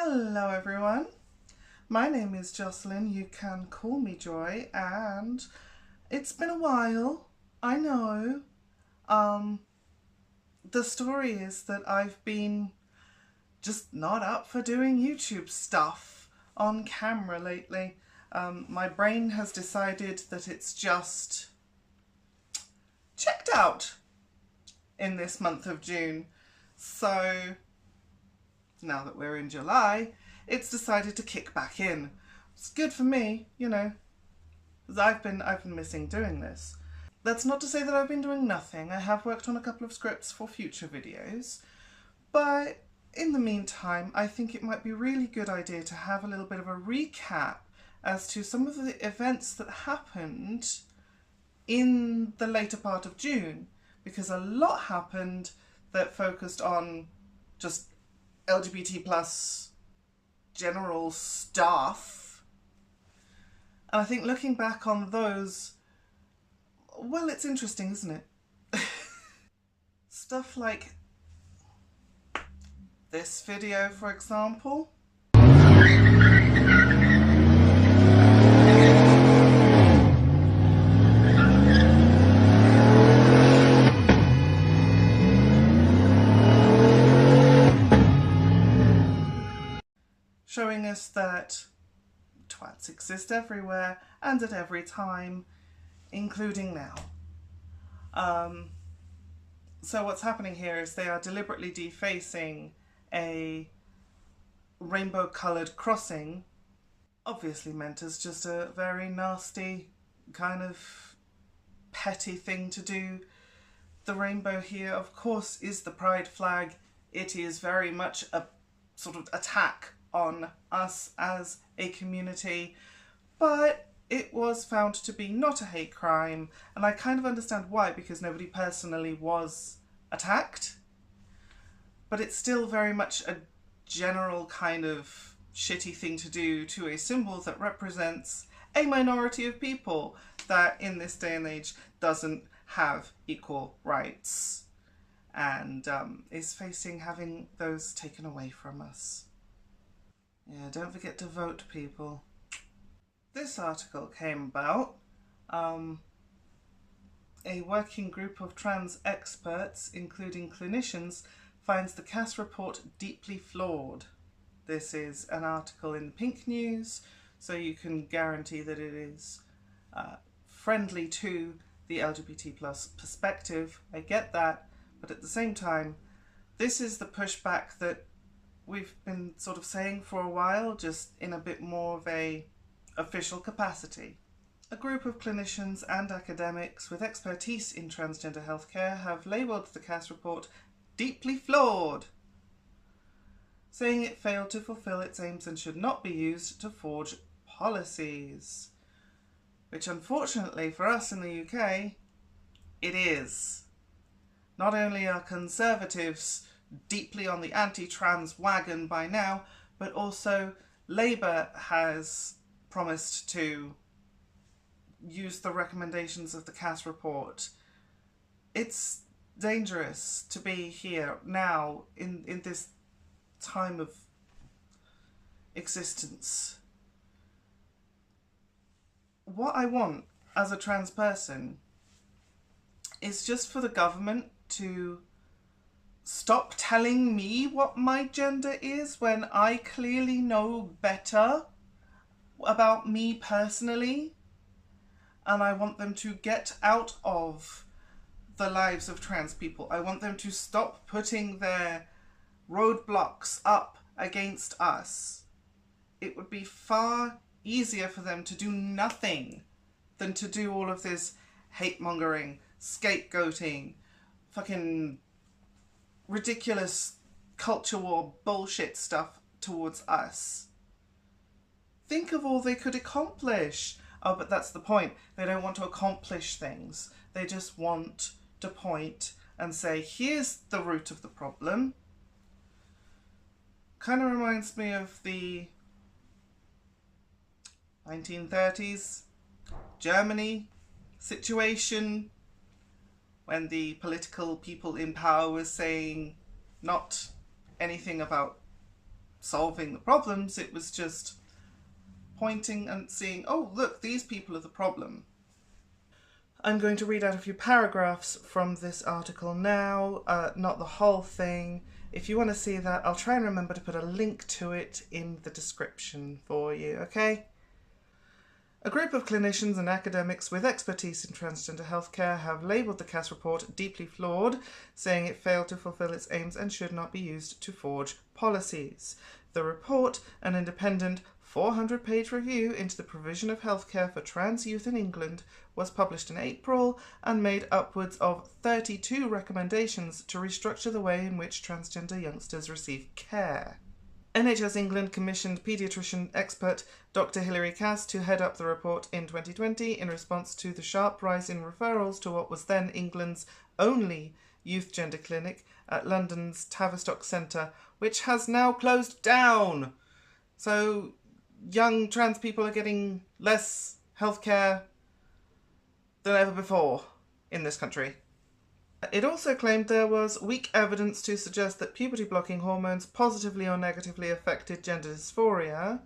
Hello everyone, my name is Jocelyn, you can call me Joy, and it's been a while, I know. The story is that I've been just not up for doing YouTube stuff on camera lately. My brain has decided that it's just checked out in this month of June. So now that we're in July, it's decided to kick back in. It's good for me, you know, because I've been missing doing this. That's not to say that I've been doing nothing. I have worked on a couple of scripts for future videos, but in the meantime, I think it might be a really good idea to have a little bit of a recap as to some of the events that happened in the later part of June, because a lot happened that focused on just LGBT plus general stuff. And I think looking back on those, well, it's interesting, isn't it? Stuff like this video, for example. Showing us that twats exist everywhere and at every time, including now. So what's happening here is they are deliberately defacing a rainbow-coloured crossing, obviously meant as just a very nasty, kind of petty thing to do. The rainbow here, of course, is the pride flag. It is very much a sort of attack on us as a community, but it was found to be not a hate crime, and I kind of understand why, because nobody personally was attacked, but it's still very much a general kind of shitty thing to do to a symbol that represents a minority of people that in this day and age doesn't have equal rights and is facing having those taken away from us. Yeah, don't forget to vote, people. This article came about. A working group of trans experts, including clinicians, finds the Cass report deeply flawed. This is an article in Pink News, so you can guarantee that it is friendly to the LGBT plus perspective. I get that, but at the same time, this is the pushback that we've been sort of saying for a while, just in a bit more of a official capacity. A group of clinicians and academics with expertise in transgender healthcare have labelled the Cass report deeply flawed, saying it failed to fulfil its aims and should not be used to forge policies. Which unfortunately for us in the UK, it is. Not only are Conservatives deeply on the anti-trans wagon by now, but also Labour has promised to use the recommendations of the Cass report. It's dangerous to be here now in this time of existence. What I want as a trans person is just for the government to stop telling me what my gender is when I clearly know better about me personally. And I want them to get out of the lives of trans people. I want them to stop putting their roadblocks up against us. It would be far easier for them to do nothing than to do all of this hate-mongering, scapegoating, fucking ridiculous culture war bullshit stuff towards us. Think of all they could accomplish. Oh, but that's the point. They don't want to accomplish things. They just want to point and say, here's the root of the problem. Kind of reminds me of the 1930s Germany situation when the political people in power was saying not anything about solving the problems, it was just pointing and seeing, oh look, these people are the problem. I'm going to read out a few paragraphs from this article now, not the whole thing. If you want to see that, I'll try and remember to put a link to it in the description for you, okay? A group of clinicians and academics with expertise in transgender healthcare have labelled the Cass report deeply flawed, saying it failed to fulfil its aims and should not be used to forge policies. The report, an independent 400-page review into the provision of healthcare for trans youth in England, was published in April and made upwards of 32 recommendations to restructure the way in which transgender youngsters receive care. NHS England commissioned paediatrician expert Dr. Hilary Cass to head up the report in 2020 in response to the sharp rise in referrals to what was then England's only youth gender clinic at London's Tavistock Centre, which has now closed down. So young trans people are getting less healthcare than ever before in this country. It also claimed there was weak evidence to suggest that puberty-blocking hormones positively or negatively affected gender dysphoria,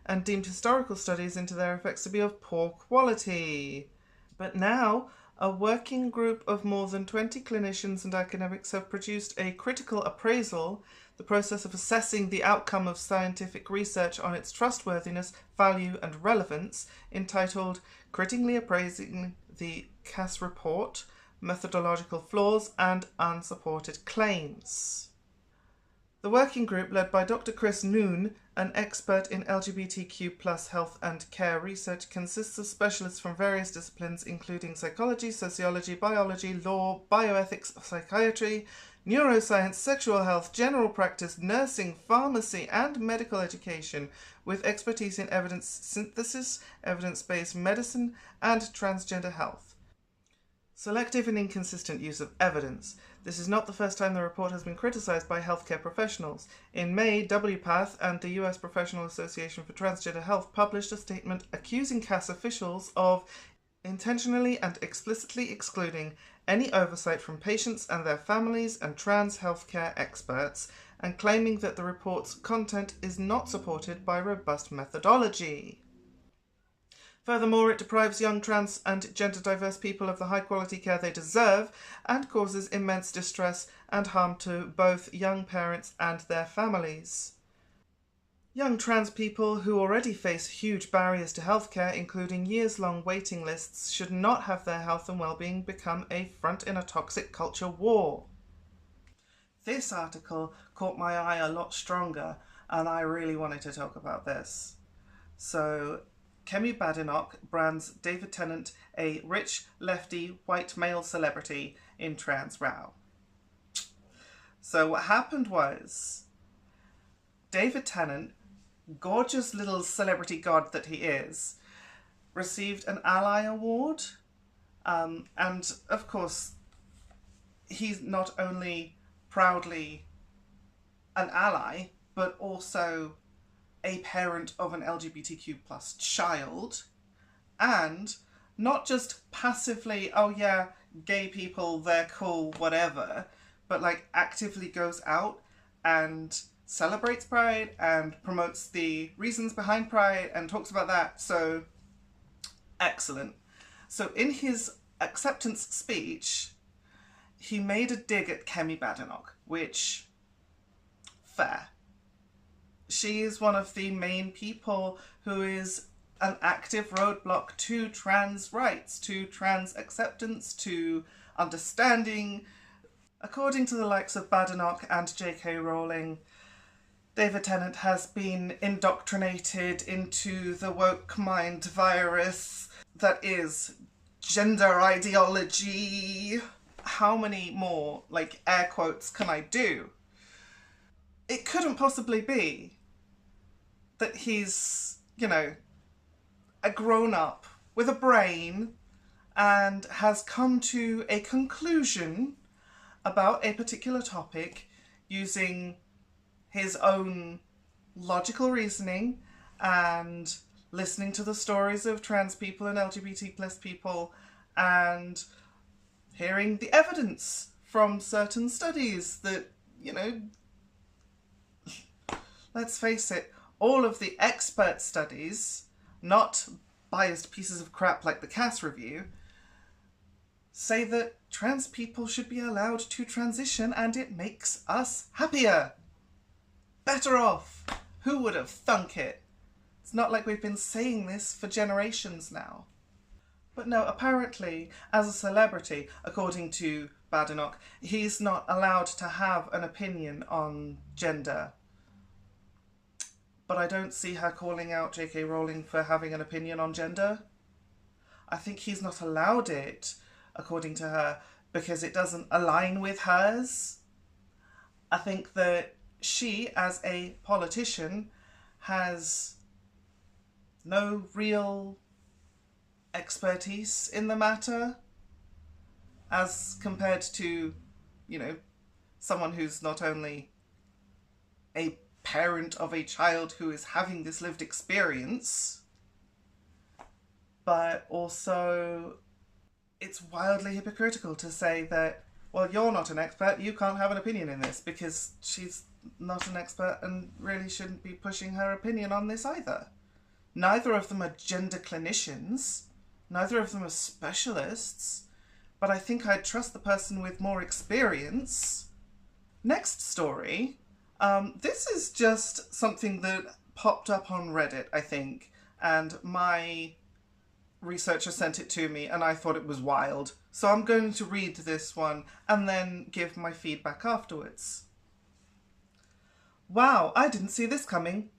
and deemed historical studies into their effects to be of poor quality. But now, a working group of more than 20 clinicians and academics have produced a critical appraisal, the process of assessing the outcome of scientific research on its trustworthiness, value and relevance, entitled Critically Appraising the Cass Report, Methodological Flaws and Unsupported Claims. The working group, led by Dr. Chris Noon, an expert in LGBTQ plus health and care research, consists of specialists from various disciplines including psychology, sociology, biology, law, bioethics, psychiatry, neuroscience, sexual health, general practice, nursing, pharmacy and medical education, with expertise in evidence synthesis, evidence-based medicine and transgender health. Selective and inconsistent use of evidence. This is not the first time the report has been criticised by healthcare professionals. In May, WPATH and the US Professional Association for Transgender Health published a statement accusing Cass officials of intentionally and explicitly excluding any oversight from patients and their families and trans healthcare experts, and claiming that the report's content is not supported by robust methodology. Furthermore, it deprives young trans and gender diverse people of the high quality care they deserve and causes immense distress and harm to both young parents and their families. Young trans people who already face huge barriers to healthcare, including years-long waiting lists, should not have their health and well-being become a front in a toxic culture war. This article caught my eye a lot stronger, and I really wanted to talk about this. So, Kemi Badenoch brands David Tennant a rich, lefty, white male celebrity in trans row. So what happened was, David Tennant, gorgeous little celebrity god that he is, received an Ally Award. And of course, he's not only proudly an ally, but also a parent of an LGBTQ plus child, and not just passively, oh yeah, gay people, they're cool, whatever, but like actively goes out and celebrates Pride and promotes the reasons behind Pride and talks about that. So excellent. So in his acceptance speech, he made a dig at Kemi Badenoch, which, fair. She is one of the main people who is an active roadblock to trans rights, to trans acceptance, to understanding. According to the likes of Badenoch and J.K. Rowling, David Tennant has been indoctrinated into the woke mind virus that is gender ideology. How many more, like, air quotes can I do? It couldn't possibly be that he's, you know, a grown-up with a brain and has come to a conclusion about a particular topic using his own logical reasoning and listening to the stories of trans people and LGBT plus people and hearing the evidence from certain studies that, you know, let's face it, all of the expert studies, not biased pieces of crap like the Cass review, say that trans people should be allowed to transition and it makes us happier. Better off. Who would have thunk it? It's not like we've been saying this for generations now. But no, apparently, as a celebrity, according to Badenoch, he's not allowed to have an opinion on gender. But I don't see her calling out J.K. Rowling for having an opinion on gender. I think he's not allowed it, according to her, because it doesn't align with hers. I think that she, as a politician, has no real expertise in the matter as compared to, you know, someone who's not only a parent of a child who is having this lived experience, but also it's wildly hypocritical to say that, well, you're not an expert, you can't have an opinion in this, because she's not an expert and really shouldn't be pushing her opinion on this either. Neither of them are gender clinicians, neither of them are specialists, but I think I'd trust the person with more experience. Next story. This is just something that popped up on Reddit, I think, and my researcher sent it to me and I thought it was wild. So I'm going to read this one and then give my feedback afterwards. Wow, I didn't see this coming.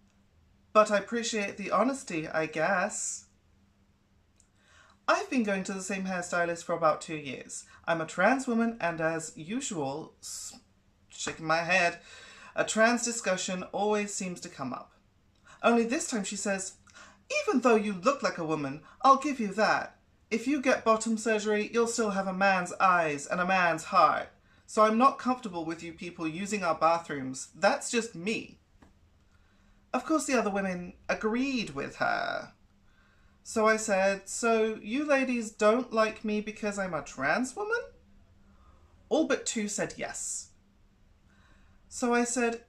But I appreciate the honesty, I guess. I've been going to the same hairstylist for about 2 years. I'm a trans woman and as usual, shaking my head, a trans discussion always seems to come up. Only this time she says, even though you look like a woman, I'll give you that. If you get bottom surgery, you'll still have a man's eyes and a man's heart. So I'm not comfortable with you people using our bathrooms. That's just me. Of course the other women agreed with her. So I said, so you ladies don't like me because I'm a trans woman? All but 2 said yes. So I said,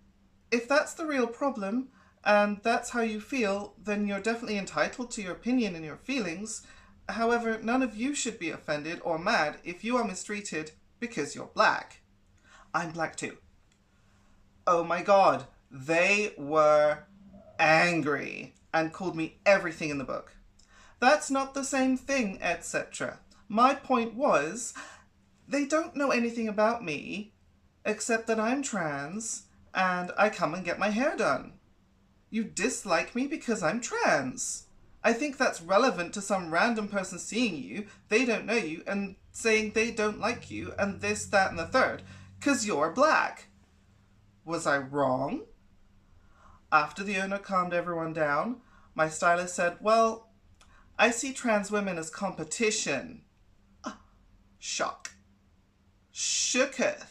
if that's the real problem, and that's how you feel, then you're definitely entitled to your opinion and your feelings. However, none of you should be offended or mad if you are mistreated because you're black. I'm black too. Oh my God, they were angry and called me everything in the book. That's not the same thing, etc. My point was, they don't know anything about me except that I'm trans and I come and get my hair done. You dislike me because I'm trans. I think that's relevant to some random person seeing you, they don't know you, and saying they don't like you, and this, that, and the third, 'cause you're black. Was I wrong? After the owner calmed everyone down, my stylist said, well, I see trans women as competition. Shock. Shooketh.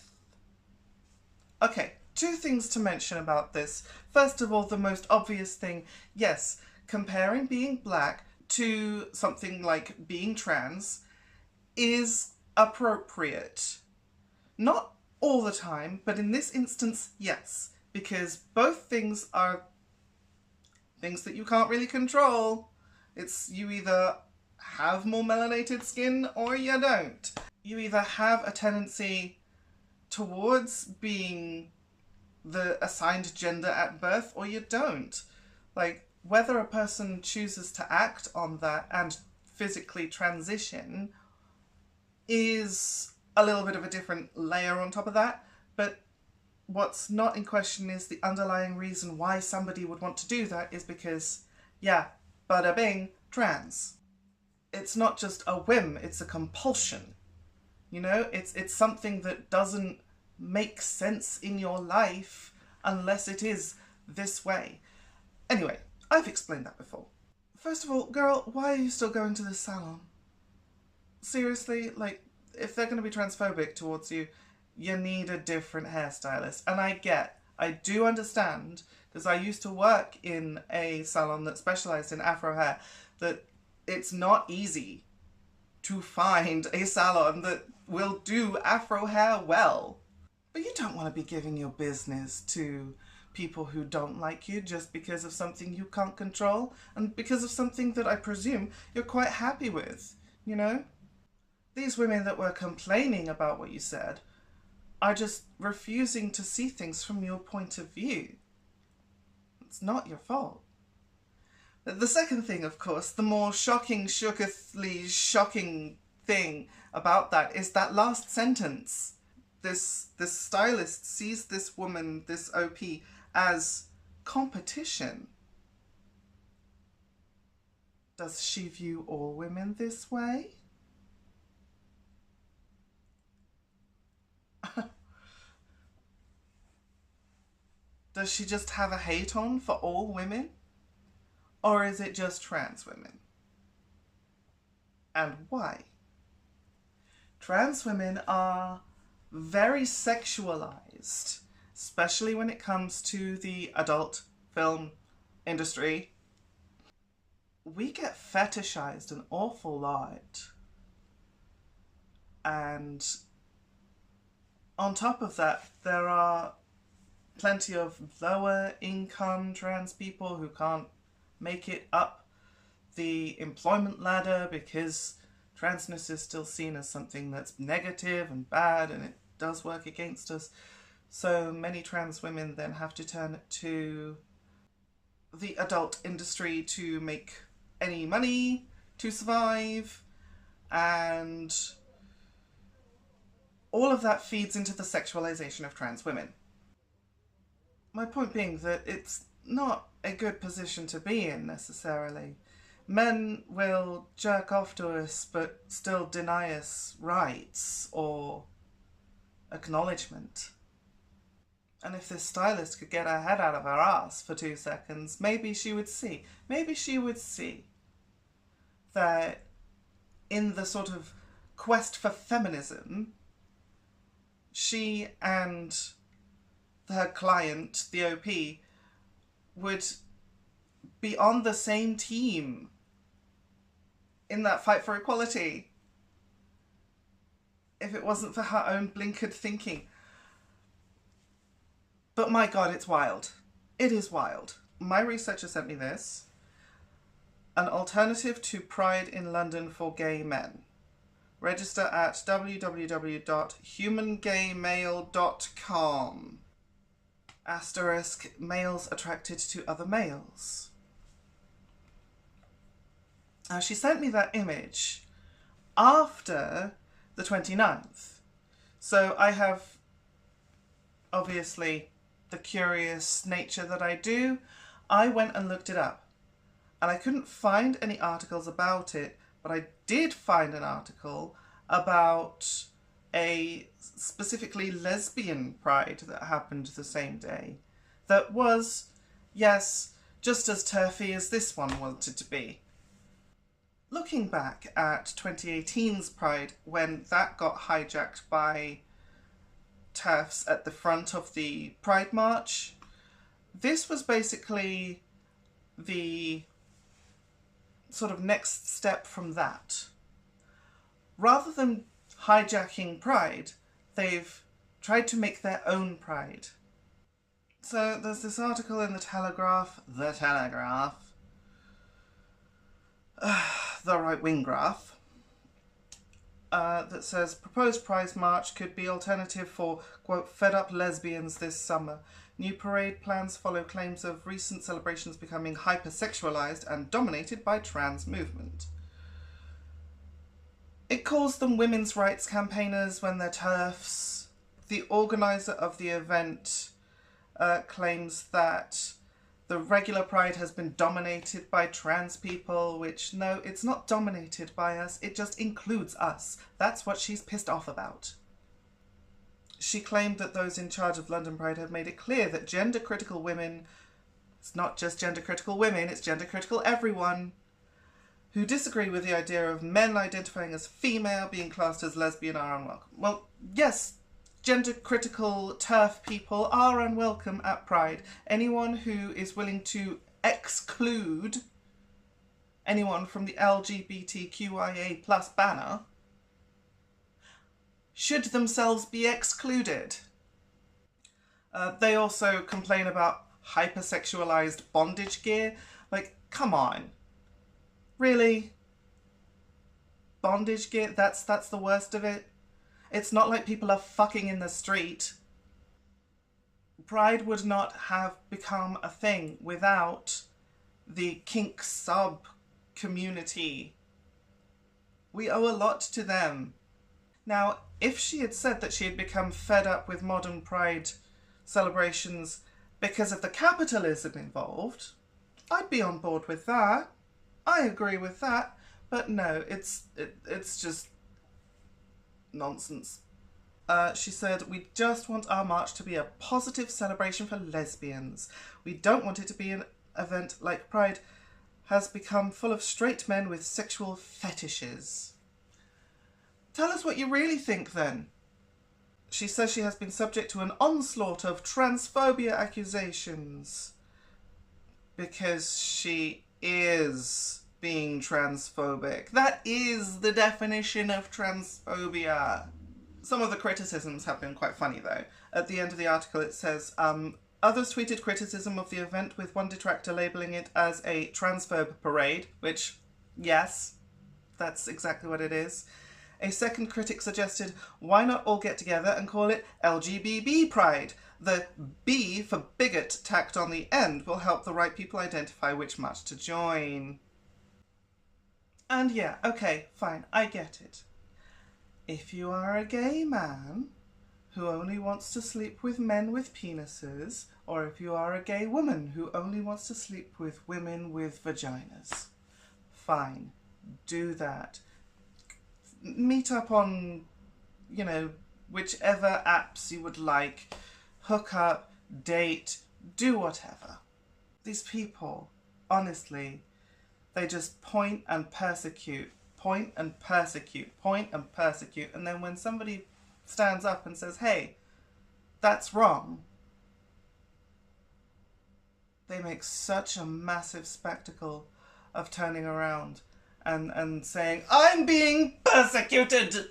Okay, 2 things to mention about this. First of all, the most obvious thing, yes, comparing being black to something like being trans is appropriate. Not all the time, but in this instance, yes, because both things are things that you can't really control. It's you either have more melanated skin or you don't. You either have a tendency towards being the assigned gender at birth or you don't. Like, whether a person chooses to act on that and physically transition is a little bit of a different layer on top of that, but what's not in question is the underlying reason why somebody would want to do that is because, yeah, bada bing, trans. It's not just a whim, it's a compulsion. You know, it's something that doesn't make sense in your life unless it is this way. Anyway, I've explained that before. First of all, girl, why are you still going to this salon? Seriously, like, if they're going to be transphobic towards you, you need a different hairstylist. And I do understand, because I used to work in a salon that specialised in Afro hair, that it's not easy to find a salon that will do Afro hair well. But you don't want to be giving your business to people who don't like you just because of something you can't control and because of something that I presume you're quite happy with, you know? These women that were complaining about what you said are just refusing to see things from your point of view. It's not your fault. The second thing, of course, the more shockingly shocking thing about that is that last sentence. This stylist sees this woman, this OP, as competition. Does she view all women this way? Does she just have a hate on for all women? Or is it just trans women? And why? Trans women are very sexualized, especially when it comes to the adult film industry. We get fetishized an awful lot. And on top of that, there are plenty of lower income trans people who can't make it up the employment ladder because transness is still seen as something that's negative and bad, and it does work against us. So many trans women then have to turn to the adult industry to make any money, to survive, and all of that feeds into the sexualization of trans women. My point being that it's not a good position to be in necessarily. Men will jerk off to us but still deny us rights or acknowledgement. And if this stylist could get her head out of her ass for 2 seconds, maybe she would see that in the sort of quest for feminism, she and her client, the OP, would be on the same team in that fight for equality if it wasn't for her own blinkered thinking. But my God, it's wild. It is wild. My researcher sent me this. An alternative to Pride in London for gay men. Register at www.humangaymale.com. Asterisk, males attracted to other males. Now, she sent me that image after the 29th. So I have, obviously, the curious nature that I do. I went and looked it up. And I couldn't find any articles about it, but I did find an article about a specifically lesbian pride that happened the same day that was, yes, just as turfy as this one wanted to be. Looking back at 2018's Pride, when that got hijacked by TERFs at the front of the Pride March, this was basically the sort of next step from that. Rather than hijacking Pride, they've tried to make their own Pride. So there's this article in the Telegraph, the right-wing graph, that says proposed Pride March could be alternative for, quote, fed-up lesbians this summer. New parade plans follow claims of recent celebrations becoming hypersexualized and dominated by trans movement. It calls them women's rights campaigners when they're TERFs. The organizer of the event claims that the regular Pride has been dominated by trans people, which, no, it's not dominated by us, it just includes us. That's what she's pissed off about. She claimed that those in charge of London Pride have made it clear that gender-critical women, it's not just gender-critical women, it's gender-critical everyone, who disagree with the idea of men identifying as female being classed as lesbian are unwelcome. Well, yes, gender-critical TERF people are unwelcome at Pride. Anyone who is willing to exclude anyone from the LGBTQIA+ banner should themselves be excluded. They also complain about hypersexualized bondage gear. Like, come on. Really? Bondage gear? That's the worst of it? It's not like people are fucking in the street. Pride would not have become a thing without the kink sub community. We owe a lot to them. Now, if she had said that she had become fed up with modern Pride celebrations because of the capitalism involved, I'd be on board with that. I agree with that. But no, it's just nonsense. She said, we just want our march to be a positive celebration for lesbians. We don't want it to be an event like Pride has become full of straight men with sexual fetishes. Tell us what you really think then. She says she has been subject to an onslaught of transphobia accusations because she is being transphobic. That is the definition of transphobia. Some of the criticisms have been quite funny though. At the end of the article it says, others tweeted criticism of the event with one detractor labelling it as a transphobe parade, which, yes, that's exactly what it is. A second critic suggested, why not all get together and call it LGBT Pride? The B for bigot tacked on the end will help the right people identify which march to join. And yeah, okay, fine, I get it. If you are a gay man who only wants to sleep with men with penises, or if you are a gay woman who only wants to sleep with women with vaginas, fine, do that. Meet up on, you know, whichever apps you would like, hook up, date, do whatever. These people, honestly, they just point and persecute, point and persecute, point and persecute, and then when somebody stands up and says, hey, that's wrong, they make such a massive spectacle of turning around and saying, I'm being persecuted.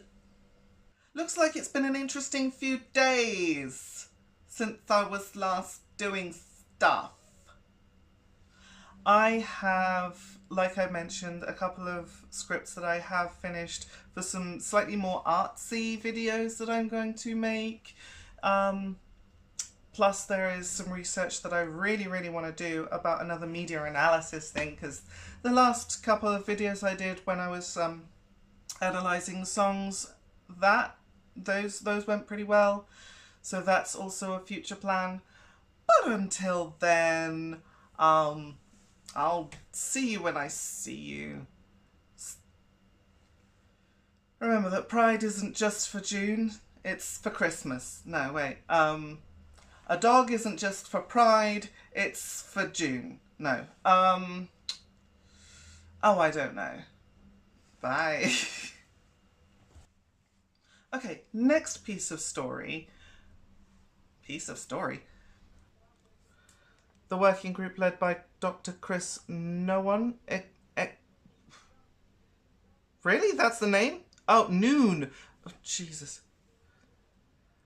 Looks like it's been an interesting few days since I was last doing stuff. I have, like I mentioned, a couple of scripts that I have finished for some slightly more artsy videos that I'm going to make. Plus there is some research that I really, really want to do about another media analysis thing, because the last couple of videos I did when I was analysing songs, those went pretty well. So that's also a future plan. But until then, I'll see you when I see you. Remember that Pride isn't just for June, it's for Christmas. No, wait. A dog isn't just for Pride, it's for June. No. Oh, I don't know. Bye. Okay, next piece of story. The working group led by Dr. Chris Noone. Really? That's the name? Oh, Noon. Oh, Jesus.